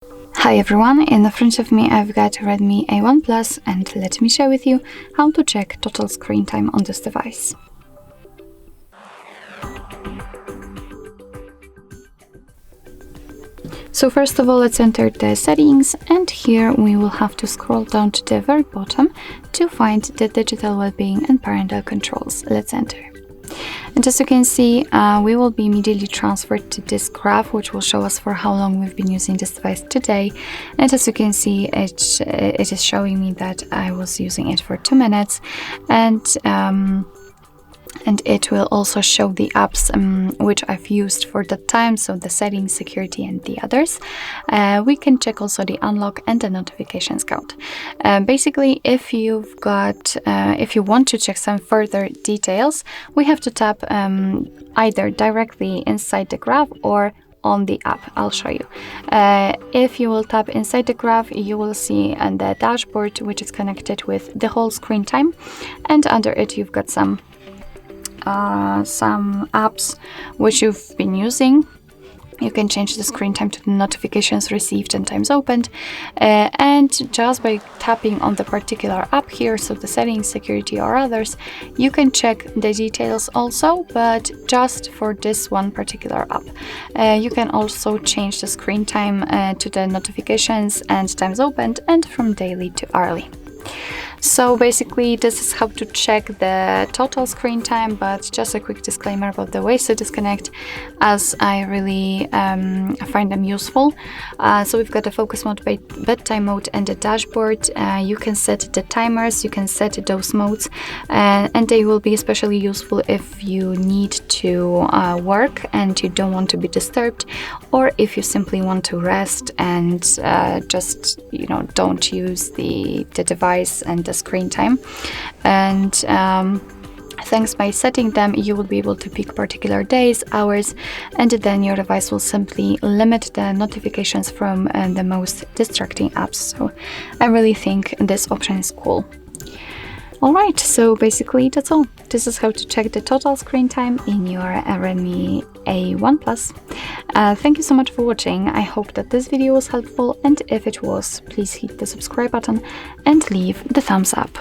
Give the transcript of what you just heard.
Hi everyone, in the front of me I've got Redmi A1 Plus and let me share with you how to check total screen time on this device. So first of all, let's enter the settings, and here we will have to scroll down to the very bottom to find the digital well-being and parental controls. Let's enter. And as you can see, we will be immediately transferred to this graph, which will show us for how long we've been using this device today. And as you can see, it is showing me that I was using it for 2 minutes, and it will also show the apps which I've used for that time, so the settings, security, and the others. We can check also the unlock and the notifications count. Basically, if you want to check some further details, we have to tap either directly inside the graph or on the app. I'll show you. If you will tap inside the graph, you will see the dashboard, which is connected with the whole screen time, and under it you've got some apps which you've been using. You can change the screen time to the notifications received and times opened, and just by tapping on the particular app here, so the settings, security, or others, you can check the details also, but just for this one particular app. You can also change the screen time to the notifications and times opened, and from daily to hourly. So basically this is how to check the total screen time, but just a quick disclaimer about the ways to disconnect, as I really find them useful. So we've got the focus mode, bedtime mode, and the dashboard. You can set the timers, you can set those modes, and they will be especially useful if you need to work and you don't want to be disturbed, or if you simply want to rest and just don't use the device and the screen time. And thanks by setting them, you will be able to pick particular days, hours, and then your device will simply limit the notifications from the most distracting apps. So I really think this option is cool. Alright, so basically that's all. This is how to check the total screen time in your Redmi A1 Plus. Thank you so much for watching. I hope that this video was helpful, and if it was, please hit the subscribe button and leave the thumbs up.